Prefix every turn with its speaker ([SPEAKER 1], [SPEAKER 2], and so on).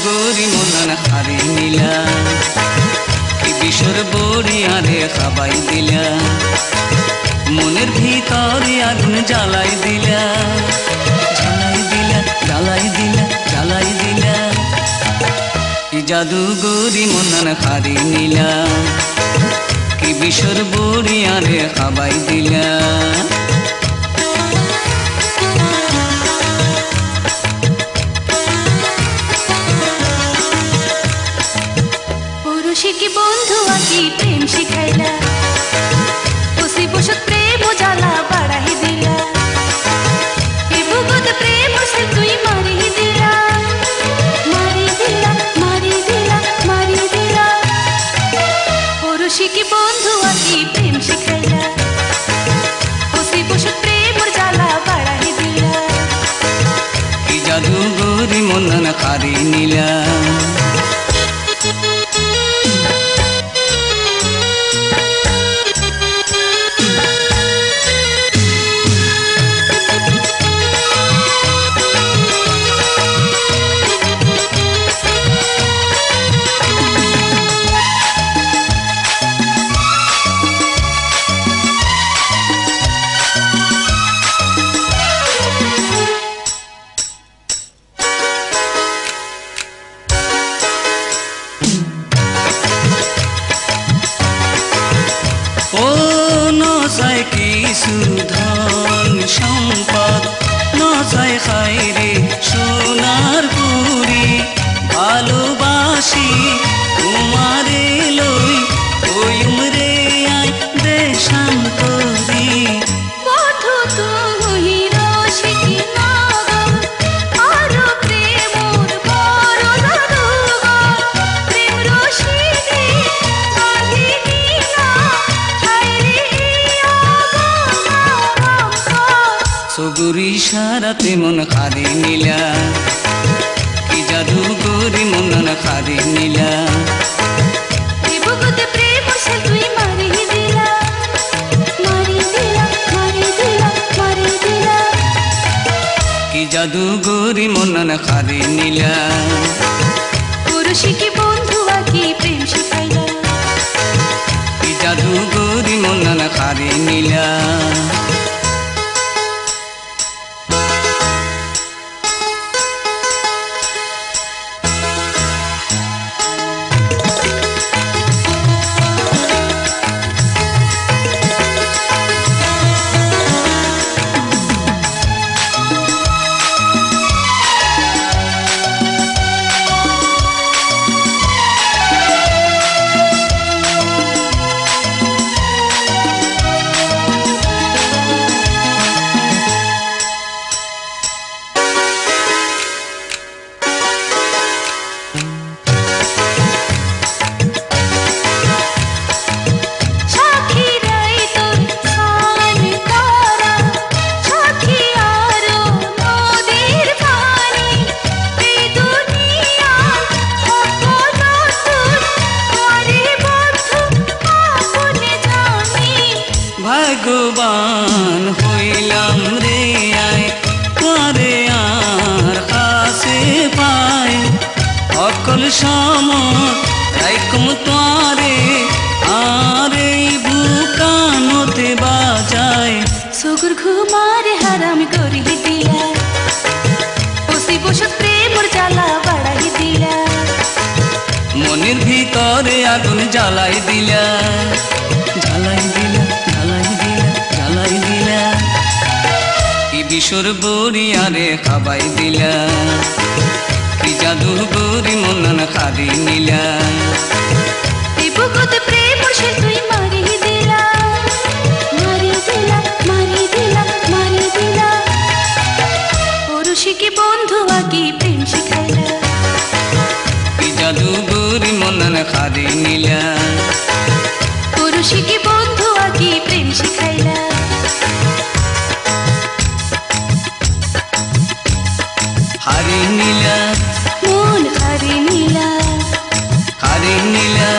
[SPEAKER 1] গরি মনন হারি নিলা কি বিষর বড়ি আরে খাবাই দিলা মনের ভিতরে আগুন জ্বালাই দিলা জ্বালাই দিলা জ্বালাই দিলা জ্বালাই দিলা কি জাদু গরি মনন হারি নিলা কি বিষর বড়ি আরে খাবাই দিলা
[SPEAKER 2] কি বন্ধু আকি প্রেম শিখাইলা খুশি বসত প্রেম জ্বালা বাড়াই দিলা এ বুকত প্রেম সে তুই মারি দিলা মারি দিলা মারি দিলা মারি দিলা পড়োশি কি বন্ধু আকি প্রেম শিখাইলা খুশি বসত প্রেম জ্বালা বাড়াই দিলা
[SPEAKER 1] কি জাদু গরি মনন হারি নিলা নসায় কিছু ধন সম্পদ নসায় খাইরে সোনার পুরি ভালোবাসি তোমারে লই ওই উমরে আয় দেশান্তরি
[SPEAKER 2] বধু তুই রসিকি নাগর আরো প্রেমর বড় জাদুঘর প্রেম রসিকি বাঁধি দিলা
[SPEAKER 1] সগুরি সারাতে মন খারি নিলা কি জাদু গরি মনন খারি নিলা
[SPEAKER 2] এ বুকতে প্রেম সে তুই মারি দিলা মারি দিলা মারি দিলা মারি দিলা
[SPEAKER 1] কি জাদু গরি মনন খারি নিলা
[SPEAKER 2] পুরুষি কি বন্ধু আকি প্রেম শিখাইলা
[SPEAKER 1] কি জাদু গরি মনন খারি নিলা ভাগ্যবান হইলাম রে আয় তোরে আর কাছে পাই অকল সমত রাইকম তোরে আর এই বুকানোতে বাজায়
[SPEAKER 2] সুগুর ঘুমারে হারাম করি দিলা বসি বসত প্রেমর জ্বালা বাড়াই দিলা
[SPEAKER 1] মনের ভিতরে আগুন জ্বালাই দিলা জ্বালাই দিলা জ্বালাই দিলা জ্বালাই দিলা কি বিষর বড়ি আরে খাবাই দিলা কি জাদু গরি মনন খারি নিলা
[SPEAKER 2] এই বুকতে প্রেম সে তুই মারি দিলা মারি দিলা মারি দিলা মারি দিলা পুরুষি কি বন্ধু আকি প্রেম শিখাইলা
[SPEAKER 1] কি জাদু গরি মনন খারি নিলা
[SPEAKER 2] পুরুষি কি বন্ধু আকি প্রেম শিখাইলা
[SPEAKER 1] হারি নীলা
[SPEAKER 2] মন হারি নীলা
[SPEAKER 1] হারি নীলা